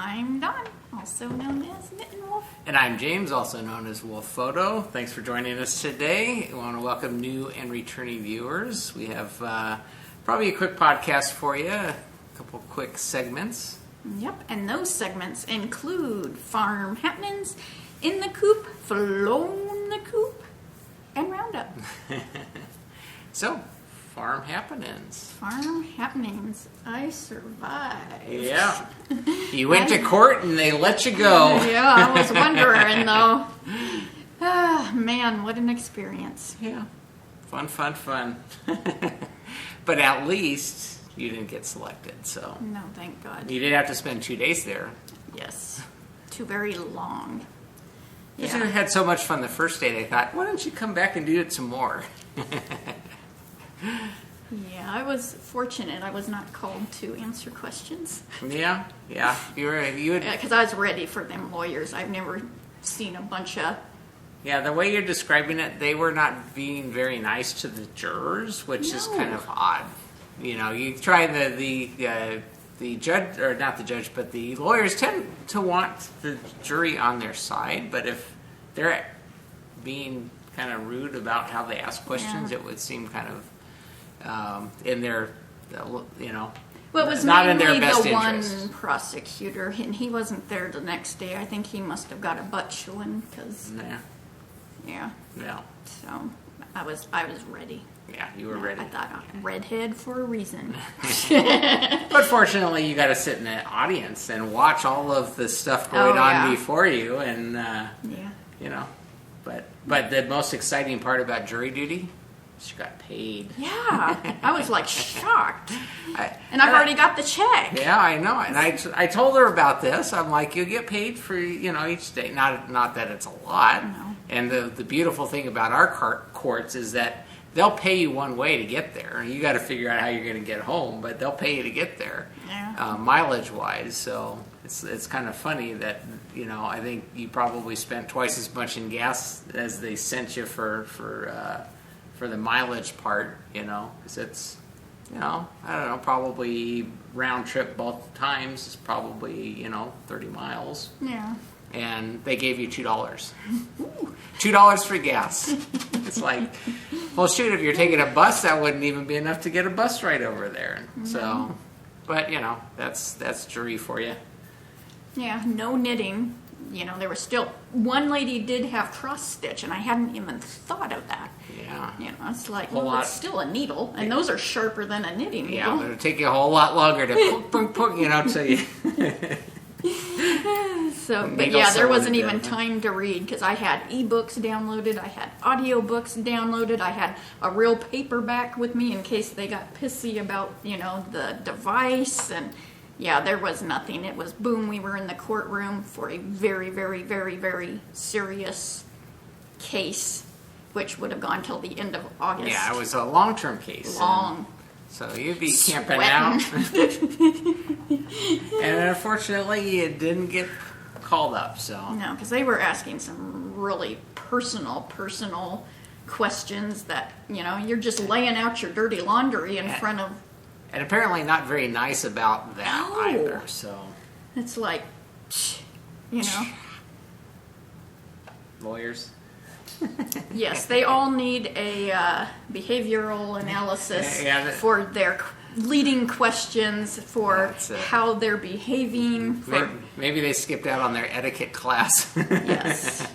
I'm Dawn, also known as Mitten Wolf. And I'm James, also known as Wolfe Photo. Thanks for joining us today. I want to welcome new and returning viewers. We have probably a quick podcast for you, a couple quick segments. Yep, and those segments include farm happenings, in the coop, flown the coop, and Roundup. So, farm happenings. Farm happenings. I survived. Yeah. You went to court and they let you go. Yeah, I was wondering though. Ah, man, what an experience. Yeah. Fun. But at least you didn't get selected, so. No, thank God. You did have to spend 2 days there. Yes. Too very long. Because you had so much fun the first day, they thought, why don't you come back and do it some more? Yeah, I was fortunate. I was not called to answer questions. Yeah. You had. Because I was ready for them lawyers. I've never seen a bunch of. Yeah, the way you're describing it, they were not being very nice to the jurors, which is kind of odd. You know, you try the judge, or not the judge, but the lawyers tend to want the jury on their side. But if they're being kind of rude about how they ask questions, it would seem kind of in their, you know, well, it was not in mainly their best the interest. one prosecutor, and he wasn't there the next day. I think he must have got a butt chewing because, Yeah. So I was ready. Yeah, you were ready. I thought redhead for a reason. But fortunately, you got to sit in the audience and watch all of the stuff going on before you, and you know. But the most exciting part about jury duty, she got paid. Yeah, I was like shocked, and I've already got the check. Yeah, I know, and I told her about this. I'm like, you get paid for each day. Not that it's a lot. No. And the beautiful thing about our courts is that they'll pay you one way to get there. You got to figure out how you're going to get home, but they'll pay you to get there, mileage wise. So it's kind of funny that I think you probably spent twice as much in gas as they sent you for the mileage part. Because it's I don't know, probably round trip both times is probably 30 miles. Yeah. And they gave you $2. $2 for gas. It's like, well, shoot, if you're taking a bus, that wouldn't even be enough to get a bus ride over there. So, but that's jury for you. Yeah, no knitting. There was still one lady did have cross stitch, and I hadn't even thought of that. Yeah. It's like, it's still a needle, and those are sharper than a knitting needle. Yeah, it'll take you a whole lot longer to till you. So, but there wasn't even time to read because I had ebooks downloaded, I had audiobooks downloaded, I had a real paperback with me in case they got pissy about, the device, and there was nothing. It was boom, we were in the courtroom for a very, very, very, very serious case, which would have gone till the end of August. Yeah, it was a long-term case. Long. So you'd be camping out. And unfortunately, you didn't get called up, so. No, because they were asking some really personal questions that, you're just laying out your dirty laundry in front of. And apparently not very nice about that either, so. It's like, Lawyers. Yes, they all need a behavioral analysis for their leading questions, for how they're behaving. Maybe they skipped out on their etiquette class. Yes.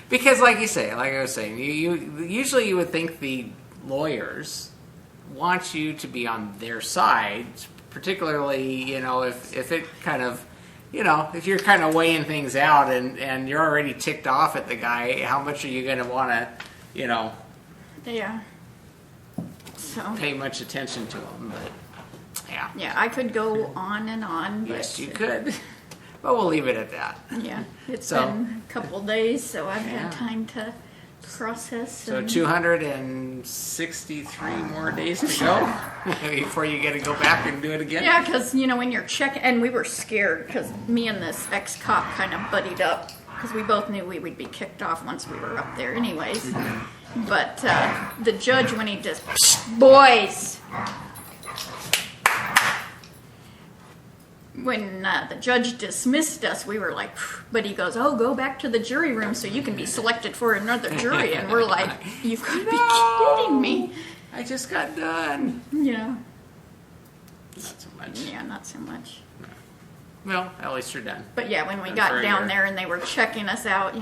Because like I was saying, you usually you would think the lawyers want you to be on their side, particularly, if it kind of, if you're kind of weighing things out and you're already ticked off at the guy, how much are you going to want to, pay much attention to him? But, yeah. Yeah, I could go on and on. Yes, you could. But we'll leave it at that. Yeah, it's been a couple days, so I've had time to process. So 263 more days to go before you get to go back and do it again? Yeah, because, when you're checking, and we were scared because me and this ex-cop kind of buddied up because we both knew we would be kicked off once we were up there anyways. But the judge, when he just, boys, when the judge dismissed us, we were like, but he goes, oh, go back to the jury room so you can be selected for another jury. And we're like, you've got to be kidding me. I just got done. Yeah. Not so much. Yeah, not so much. No. Well, at least you're done. But yeah, when we got down there and they were checking us out,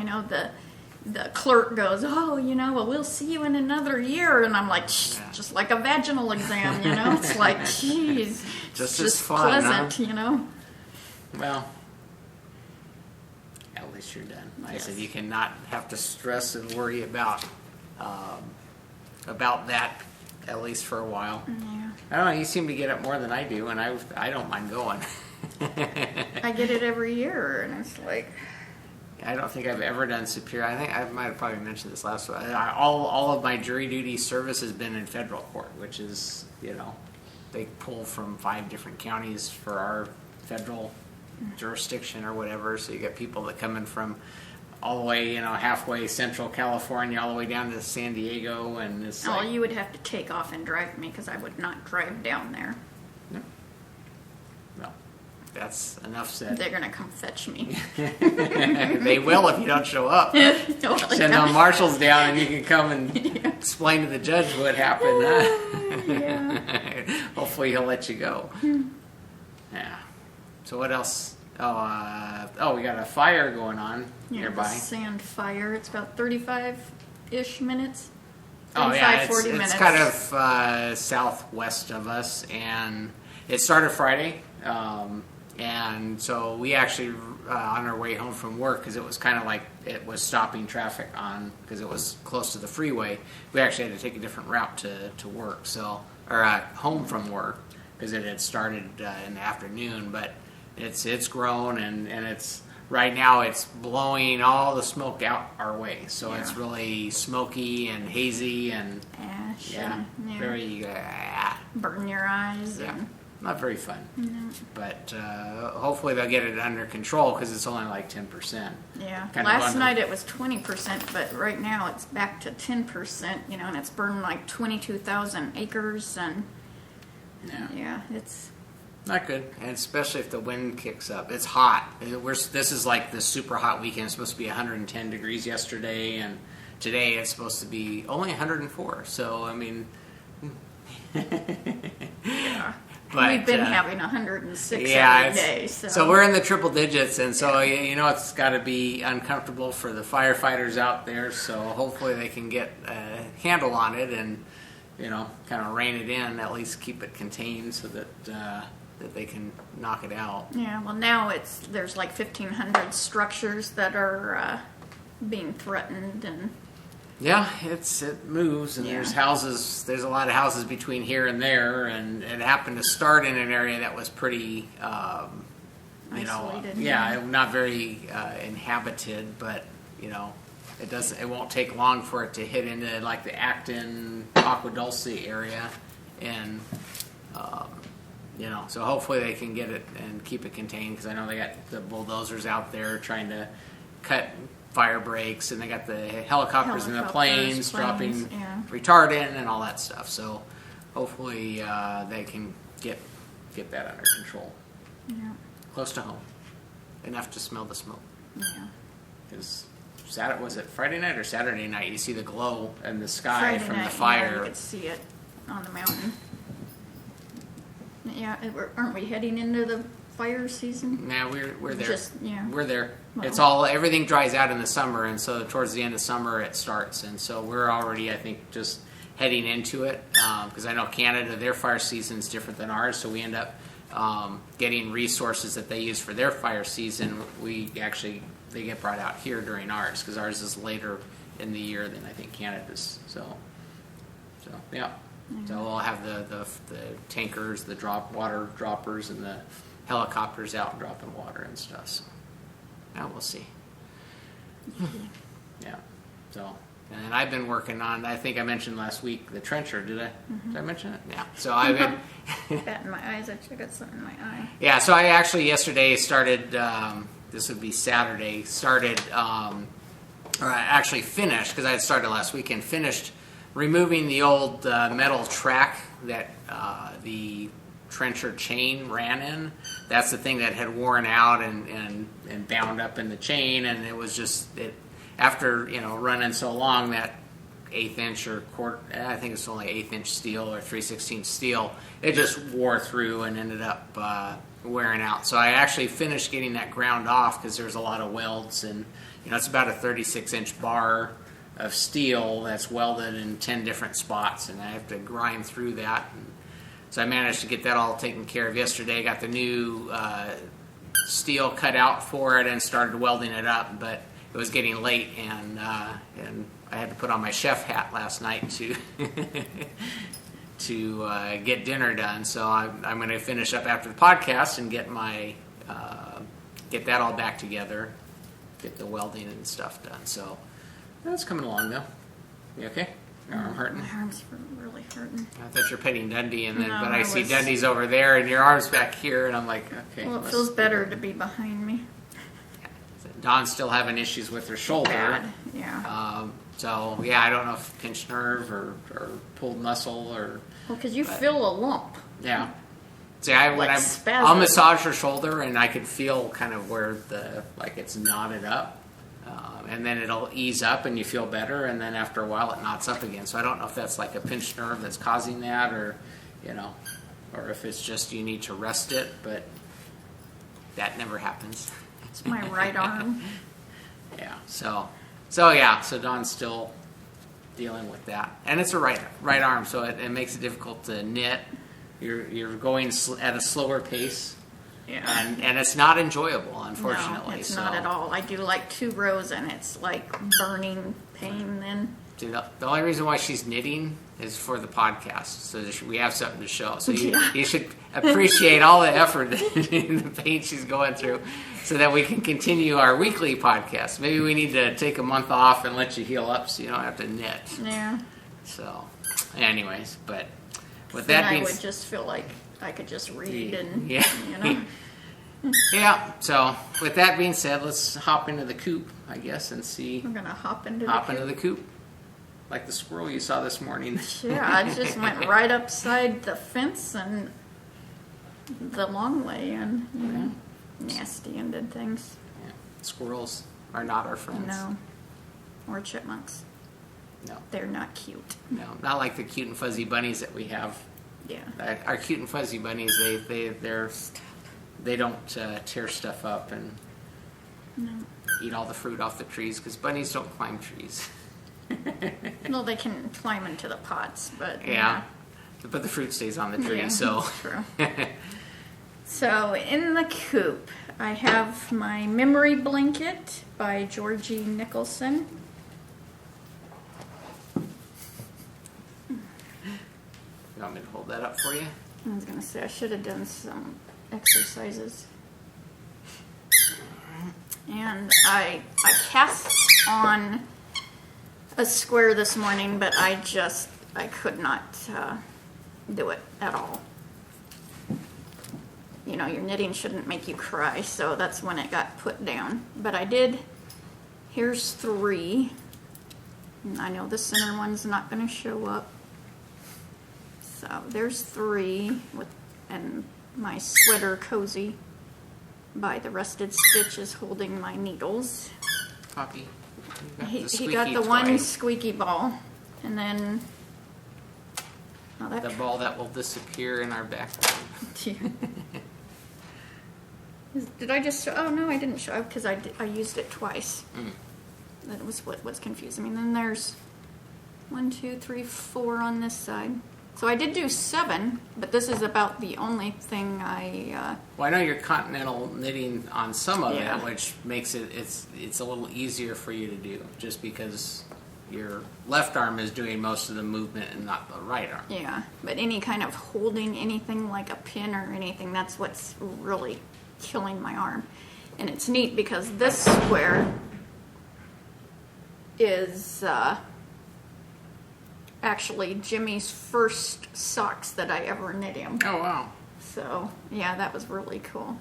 the clerk goes, oh, well, we'll see you in another year. And I'm like, just like a vaginal exam, It's like, geez. Just as fun, pleasant, Well, at least you're done. Like I said, you cannot have to stress and worry about that, at least for a while. Yeah. I don't know, you seem to get it more than I do, and I don't mind going. I get it every year, and it's like... I don't think I've ever done Superior. I think I might have probably mentioned this last one. All of my jury duty service has been in federal court, which is, they pull from 5 different counties for our federal jurisdiction or whatever. So you get people that come in from all the way, halfway central California, all the way down to San Diego, and it's like, you would have to take off and drive me because I would not drive down there. No. Well, that's enough said. They're gonna come fetch me. They will if you don't show up. Send the marshals down, and you can come and explain to the judge what happened. Hopefully, he'll let you go. Yeah. So what else? We got a fire going on nearby. The sand fire. It's about 35-ish minutes. 40 minutes. It's kind of southwest of us, and it started Friday. And so we actually, on our way home from work, because it was kind of like it was stopping traffic because it was close to the freeway, we actually had to take a different route to work, or home from work, because it had started in the afternoon. But it's grown, and it's right now it's blowing all the smoke out our way. So it's really smoky and hazy and ash. Very burn your eyes. Yeah. And... Not very fun. No. But hopefully they'll get it under control because it's only like 10%. Yeah. Last night it was 20%, but right now it's back to 10%, and it's burned like 22,000 acres. And yeah, it's not good. And especially if the wind kicks up. It's hot. This is like the super hot weekend. It's supposed to be 110 degrees yesterday, and today it's supposed to be only 104. So, I mean... yeah. But, we've been having 106 every day. So we're in the triple digits, and so it's got to be uncomfortable for the firefighters out there. So hopefully they can get a handle on it and kind of rein it in, at least keep it contained, so that they can knock it out. Yeah. Well, now there's like 1,500 structures that are being threatened and. Yeah, it moves, and there's a lot of houses between here and there, and it happened to start in an area that was pretty, isolated. Not very inhabited, but it won't take long for it to hit into like the Acton, Aqua Dulce area, and so hopefully they can get it and keep it contained, because I know they got the bulldozers out there trying to cut fire breaks, and they got the helicopters and the planes dropping retardant and all that stuff. So hopefully they can get that under control. Yeah. Close to home, enough to smell the smoke. Yeah. Because was it Friday night or Saturday night? You see the glow in the sky Friday from night, the fire. Yeah, you could see it on the mountain. Yeah, aren't we heading into the fire season? Nah, we're there. We're there. Well, Everything dries out in the summer, and so towards the end of summer it starts, and so we're already, I think, just heading into it, because I know Canada, their fire season is different than ours, so we end up getting resources that they use for their fire season. They get brought out here during ours, because ours is later in the year than I think Canada's. So yeah. Mm-hmm. So we'll have the tankers, the water droppers, and the helicopters out dropping water and stuff. So now we'll see. Yeah. So, and then I've been working on, I think I mentioned last week, the trencher. Did I? Mm-hmm. Did I mention it? Yeah. So I've been that in my eyes. I got something in my eye. Yeah. So I actually yesterday started. This would be Saturday. Or I actually finished, because I had started last weekend. Finished removing the old metal track that the trencher chain ran in. That's the thing that had worn out and bound up in the chain, and it was just after running so long, that 1/8 inch or quarter, I think it's only 1/8 inch steel or 3/16 steel, it just wore through and ended up wearing out. So I actually finished getting that ground off because there's a lot of welds, and it's about a 36 inch bar of steel that's welded in 10 different spots, and I have to grind through that. And so I managed to get that all taken care of yesterday. Got the new steel cut out for it and started welding it up, but it was getting late, and I had to put on my chef hat last night to get dinner done. So I'm going to finish up after the podcast and get that all back together, get the welding and stuff done. So that's coming along though. You okay? Your arm hurting? My arm's really hurting. I thought you're petting Dundee, and then No, but I see Dundee's over there, and your arm's back here, and I'm like, okay. Well, it feels better to be behind me. Dawn's still having issues with her shoulder. Bad, yeah. So yeah, I don't know if pinched nerve or pulled muscle or. Well, because you feel a lump. Yeah. See, Spasm. I'll massage her shoulder, and I can feel kind of where it's knotted up, and then it'll ease up, and you feel better, and then after a while it knots up again. So I don't know if that's like a pinched nerve that's causing that, or or if it's just you need to rest it, but that never happens. It's my right arm. Yeah. So Dawn's still dealing with that, and it's a right arm, so it makes it difficult to knit. You're going at a slower pace, Yeah. and it's not enjoyable, unfortunately. No, it's not at all. I do like 2 rows, and it's like burning pain then. See, the only reason why she's knitting is for the podcast, so that we have something to show. So you should appreciate all the effort and the pain she's going through, so that we can continue our weekly podcast. Maybe we need to take a month off and let you heal up, so you don't have to knit. Yeah. So, anyways, but with Then that being I would just feel like I could just read and, yeah. Yeah, so with that being said, let's hop into the coop, I guess, and see. I'm going to hop into the coop. Like the squirrel you saw this morning. Yeah, I just went right upside the fence and the long way and nasty and did things. Yeah. Squirrels are not our friends. No. Or chipmunks. No. They're not cute. No, not like the cute and fuzzy bunnies that we have. Yeah. Our cute and fuzzy bunnies, they don't tear stuff up and eat all the fruit off the trees, because bunnies don't climb trees. Well, they can climb into the pots, but yeah. But the fruit stays on the tree, yeah, so. that's true. So in the coop, I have my memory blanket by Georgie Nicholson. You want me to hold that up for you? I was going to say I should have done some exercises. And I cast on a square this morning, but I could not do it at all. Your knitting shouldn't make you cry, so that's when it got put down. But I did. Here's 3. And I know the center one's not going to show up. So there's 3 and my sweater cozy by the Rusted Stitch is holding my needles. Poppy. He got the one squeaky ball, and then the ball that will disappear in our background. Did I just show? Oh no, I didn't show because I used it twice. That was what was confusing me. And then there's 1, 2, 3, 4 on this side. So I did do 7, but this is about the only thing I. Well, I know you're continental knitting on some of Yeah. it, which makes it's a little easier for you to do, just because your left arm is doing most of the movement and not the right arm. Yeah, but any kind of holding anything like a pin or anything, that's what's really killing my arm. And it's neat because this square is actually Jimmy's first socks that I ever knit him. Oh, wow. So, yeah, that was really cool.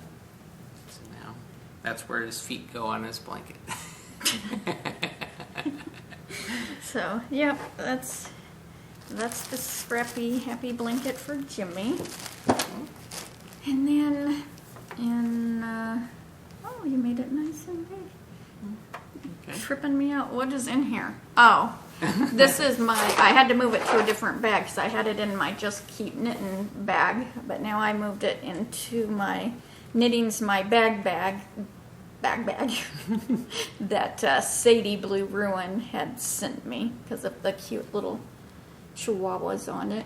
So now, that's where his feet go on his blanket. So, yep, that's the Scrappy Happy blanket for Jimmy. And then oh, you made it nice and big. Okay. Tripping me out. What is in here? Oh, this is I had to move it to a different bag because I had it in my Just Keep Knitting bag, but now I moved it into my Knitting's My bag that Sadie Blue Ruin had sent me because of the cute little chihuahuas on it.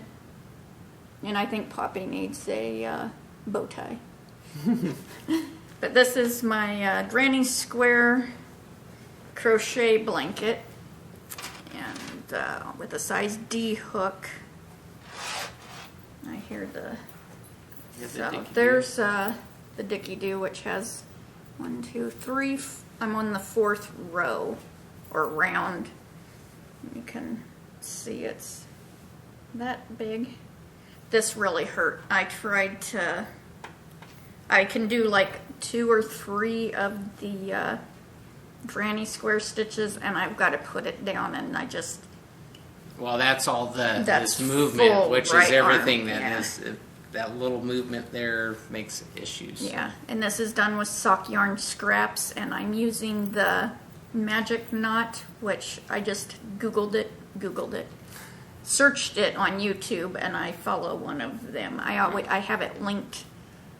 And I think Poppy needs a bow tie. But this is my Granny Square crochet blanket, and with a size D hook. I hear there's the Dicky Doo, which has 1, 2, 3. I'm on the 4th row or round. You can see it's that big. This really hurt. I can do like 2 or 3 of the Granny Square stitches, and I've got to put it down, and I just... Well, that's all That's this movement, full which right is everything arm, that yeah. is... That little movement there makes issues. Yeah, and this is done with sock yarn scraps, and I'm using the Magic Knot, which I just Googled it, searched it on YouTube, and I follow one of them. I have it linked,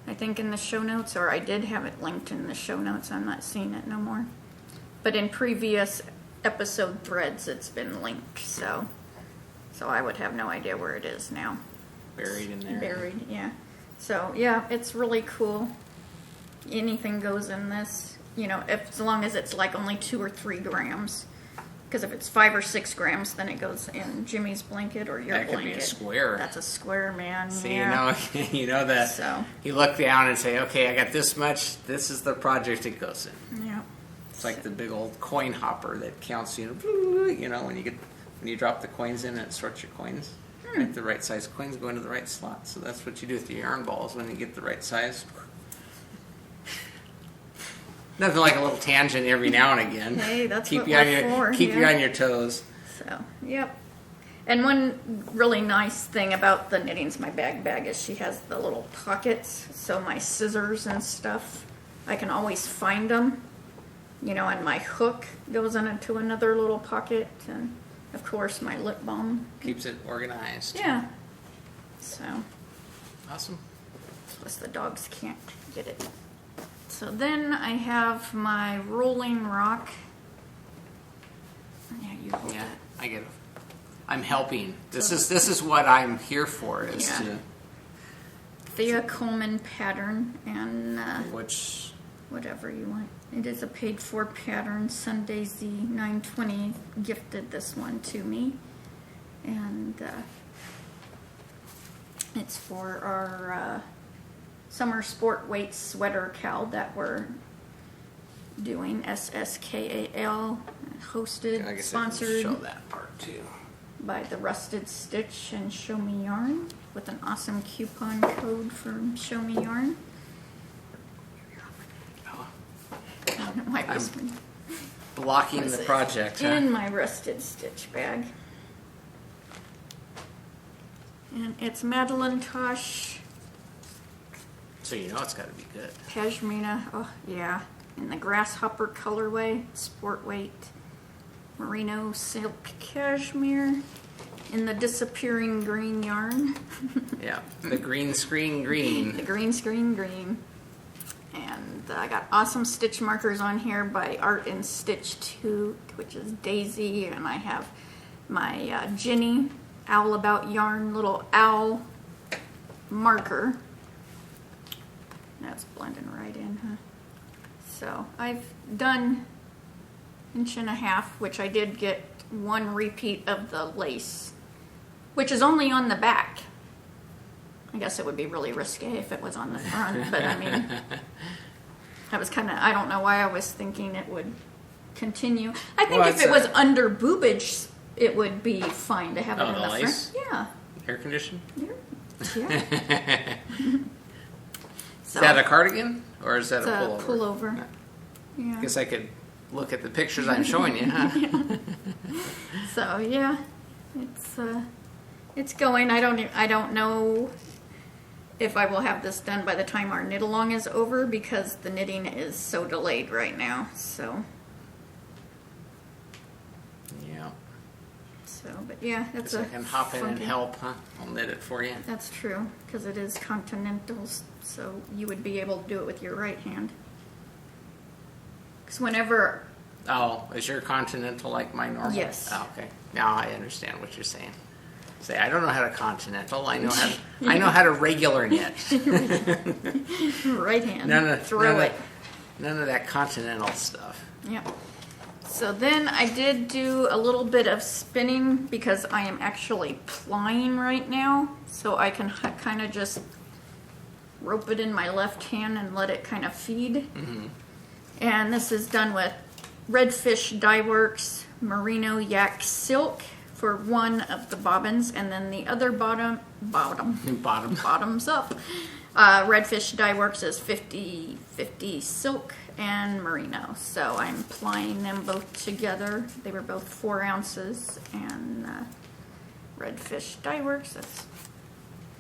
I think, in the show notes, or I did have it linked in the show notes. I'm not seeing it no more. But in previous episode threads, it's been linked, so I would have no idea where it is now. Buried in there. Buried, yeah. So, yeah, it's really cool. Anything goes in this, as long as it's like only 2 or 3 grams. Because if it's 5 or 6 grams, then it goes in Jimmy's blanket or your That blanket. could be a square. That's a square, man. See, yeah. you know that. So. You look down and say, okay, I got this much. This is the project it goes in. Yeah. It's like the big old coin hopper that counts, when you drop the coins in, it sorts your coins. Right, the right size coins go into the right slot. So that's what you do with your yarn balls when you get the right size. Nothing like a little tangent every now and again. Hey, that's keep what you we're on for. Keep you on your toes. So, yep. And one really nice thing about the Knitting's My bag is she has the little pockets, so my scissors and stuff, I can always find them. And my hook goes into another little pocket, and of course my lip balm. Keeps it organized. Yeah. So. Awesome. Plus the dogs can't get it. So then I have my rolling rock. Yeah, you hold Yeah, it. I get it. I'm helping. This is what I'm here for. Is Yeah. to Thea Coleman pattern, and which whatever you want. It is a paid for pattern. Sunday Z 920 gifted this one to me, and it's for our summer sport weight sweater cowl that we're doing. SSKAL, hosted, I guess sponsored. I can show that part too. By the Rusted Stitch and Show Me Yarn with an awesome coupon code from Show Me Yarn. My whispering. Blocking the project, In my Rusted Stitch bag. And it's Madeline Tosh So it's got to be good. Pashmina. Oh, yeah. In the Grasshopper colorway, sport weight. Merino silk cashmere in the disappearing green yarn. Yeah, the green screen green. The green screen green. And I got awesome stitch markers on here by Art and Stitch 2, which is Daisy. And I have my Ginny Owl About Yarn little owl marker. That's blending right in, huh? So I've done 1.5 inches, which I did get one repeat of the lace, which is only on the back. I guess it would be really risque if it was on the front, but I mean, I was I don't know why I was thinking it would continue. I think if it was under boobage, it would be fine to have it in the lace? front. Yeah. Air conditioned? Yeah. Is that a cardigan or is that a pullover? It's a pullover. Yeah. I guess I could look at the pictures I'm showing you, huh? Yeah. So yeah, it's going. I don't know if I will have this done by the time our knit along is over, because the knitting is so delayed right now. So, Yeah. but yeah, that's I can hop in and funky- help, huh? I'll knit it for you. That's true, because it is continentals, so you would be able to do it with your right hand. Because whenever, Oh, is your continental like my normal? Yes. Oh, okay. Now I understand what you're saying. Say, I don't know how to continental. I know how to regular knit. right hand, throw it. None of that continental stuff. Yep. So then I did do a little bit of spinning because I am actually plying right now. So I can kind of just rope it in my left hand and let it kind of feed. Mm-hmm. And this is done with Redfish Dye Works Merino Yak Silk for one of the bobbins, and then the other bottoms up. Redfish Dye Works is 50/50 silk and merino. So I'm plying them both together. They were both 4 ounces, and Redfish Dye Works, that's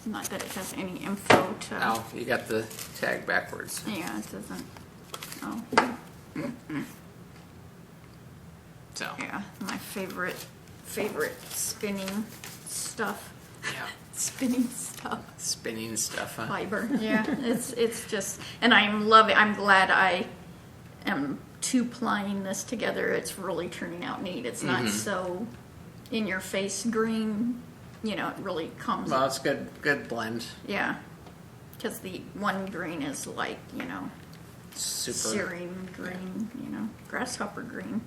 not that it has any info to... Oh, you got the tag backwards. Yeah, it doesn't. Oh. So. Yeah, my favorite spinning stuff. Yeah. Spinning stuff. Spinning stuff, huh? Fiber. Yeah, it's just, and I'm glad I am two-plying this together. It's really turning out neat. It's not so in your face green. You know, it really comes. Well, it's good blend. Yeah, because the one green is like, you know, Super serine green. You know, grasshopper green.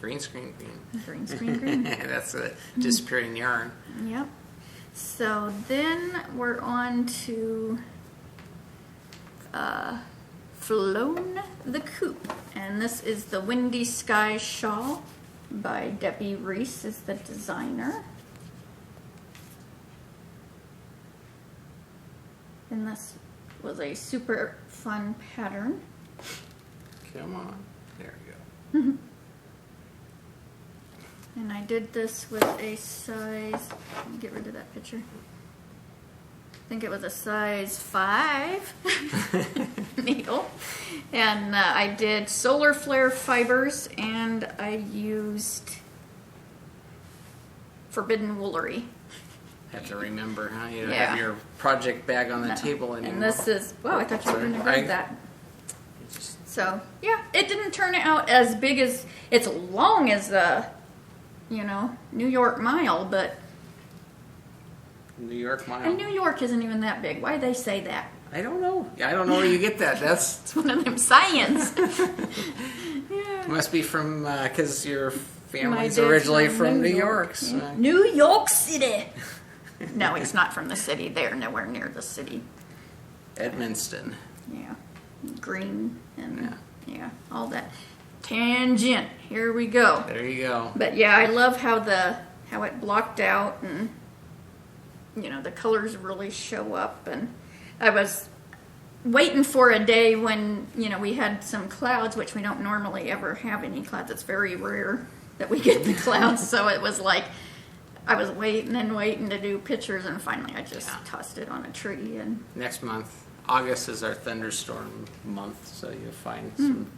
green screen green. Green screen green. That's a disappearing yarn. Yep. So then we're on to Flown the Coop. And this is the Windy Sky Shawl by Debbie Reese is the designer. And this was a super fun pattern. Come on. There we go. And I did this with a size, let me get rid of that picture. I think it was a size 5 needle. And I did solar flare fibers, and I used forbidden woolery. Have to remember, huh? You don't Yeah. have your project bag on the No. table anymore. And this is, wow, I thought you were going to Sorry. grab that. So, yeah, it didn't turn out as big as, it's long as the, you know, New York Mile, but... New York Mile. And New York isn't even that big. Why they say that? I don't know. I don't know where you get that. That's It's one of them science. Yeah. must be from because your My family's dad's originally from New York. Yeah. So. New York City. No, it's not from the city. They're nowhere near the city. Edmonston. Yeah. Green and yeah, all that. Tangent. Here we go. There you go. But yeah, I love how it blocked out, and you know, the colors really show up. And I was waiting for a day when, you know, we had some clouds, which we don't normally ever have any clouds. It's very rare that we get the clouds. So it was like I was waiting and waiting to do pictures, and finally I just tossed it on a tree. And Next month, August is our thunderstorm month, so you'll find some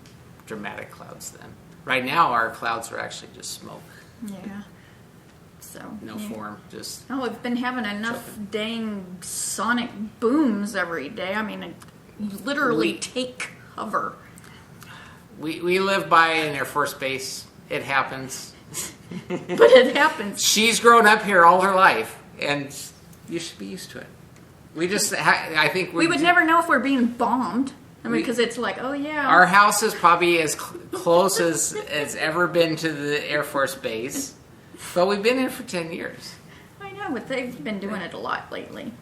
dramatic clouds then. Right now, our clouds are actually just smoke. yeah. So No form, just Oh, we've been having enough dang sonic booms every day. I mean, you literally take cover. we live by an Air Force base. It happens. But it happens. She's grown up here all her life, and you should be used to it. We just, I think We would never know if we're being bombed. I mean, because it's like, oh yeah. Our house is probably as close as it's ever been to the Air Force base, but we've been here for 10 years. I know, but they've been doing it a lot lately.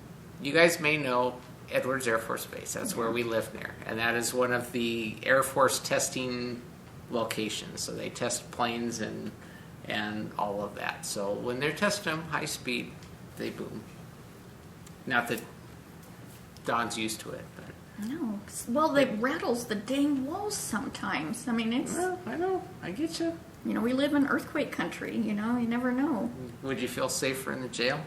You guys may know Edwards Air Force Base. That's where we live near, and that is one of the Air Force testing locations. So they test planes and all of that. So when they're testing them high speed, they boom. Not that Don's used to it, but No. Well, it rattles the dang walls sometimes. I mean, it's, well, I know. I get you. you know, we live in earthquake country, you know, you never know. Would you feel safer in the jail?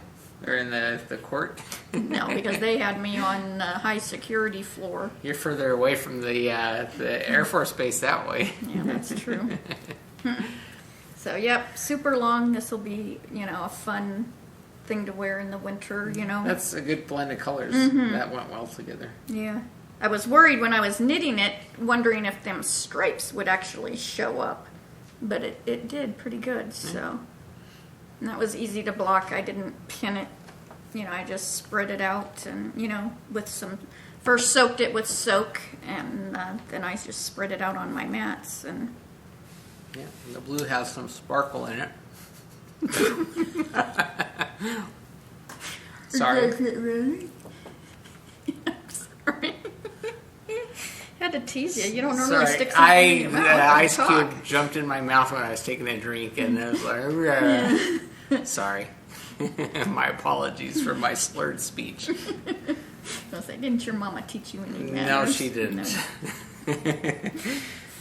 Or in the court? No, because they had me on the high security floor. You're further away from the Air Force Base that way. Yeah, that's true. So, yep, super long. This will be, a fun thing to wear in the winter, That's a good blend of colors. That went well together. Yeah. I was worried when I was knitting it, wondering if them stripes would actually show up. But it did pretty good, so. And that was easy to block. I didn't pin it. I just spread it out and, with first soaked it with soak, and then I just spread it out on my mats. And yeah, the blue has some sparkle in it. Sorry. Does it really? Sorry. Had to tease you. You don't normally stick something in your mouth. The ice cube jumped in my mouth when I was taking a drink, and it was like, sorry. My apologies for my slurred speech. I was like, didn't your mama teach you any manners? No, she didn't. No.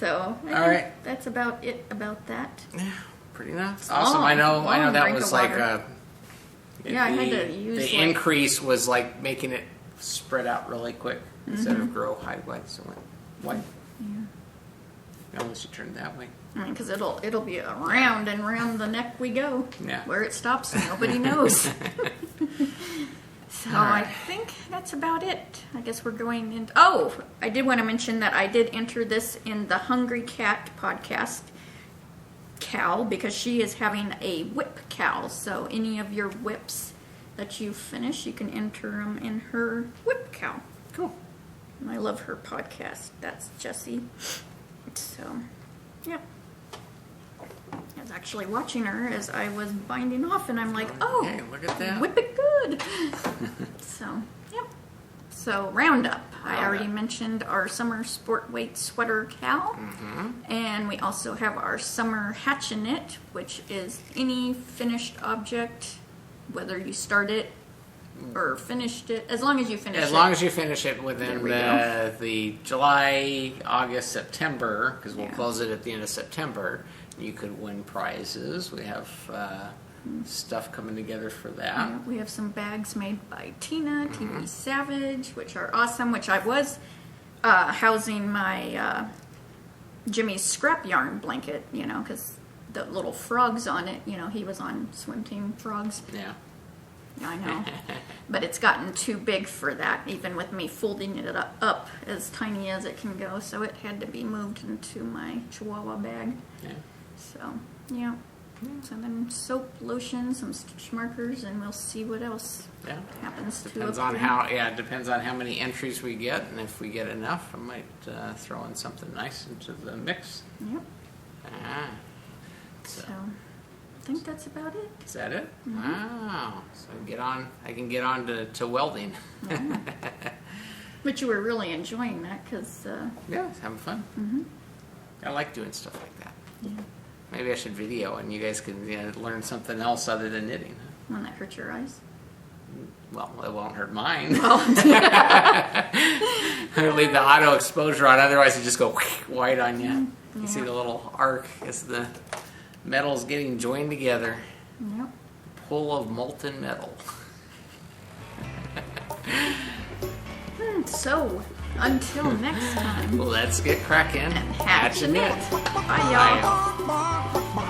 So, all right, that's about it about that. Yeah, pretty nice. Awesome. I know that was like I had to use the increase was like making it spread out really quick instead of grow height-wise. So wide. Yeah. Unless you turn that way. I mean, because it'll be around and round the neck we go. Yeah. Where it stops, nobody knows. So right. I think that's about it. I guess we're going in. Oh, I did want to mention that I did enter this in the Hungry Cat podcast, Cal, because she is having a whip Cal. So any of your whips that you finish, you can enter them in her whip Cal. Cool. And I love her podcast. That's Jessie. So, yeah. I was actually watching her as I was binding off, and I'm like, oh, hey, look at that. Whip it good. So, yep. So, Roundup. I already mentioned our summer sport weight sweater Cal. And we also have our summer hatch and knit, which is any finished object, whether you start it or finished it, as long as you finish it. As long as you finish it within the July, August, September, because we'll close it at the end of September, you could win prizes. We have stuff coming together for that. Yeah, we have some bags made by Tena, TV Savage, which are awesome, which I was housing my Jimmy's scrap yarn blanket, because the little frogs on it, he was on swim team frogs. Yeah. I know. But it's gotten too big for that, even with me folding it up as tiny as it can go. So it had to be moved into my Chihuahua bag. Yeah. So, yeah. So then soap, lotion, some stitch markers, and we'll see what else happens to it. Depends on how many entries we get, and if we get enough, I might throw in something nice into the mix. Yep. So I think that's about it. Is that it? Wow. So I can get on to welding. But you were really enjoying that because... yeah, it's having fun. I like doing stuff like that. Yeah. Maybe I should video and you guys can learn something else other than knitting. Won't that hurt your eyes? Well, it won't hurt mine. I'll leave the auto exposure on, otherwise it just go white on you. You see the little arc as the metal's getting joined together. Yep. Pool of molten metal. So, until next time. Let's get cracking. And hatch and knit. Bye, y'all. Bye.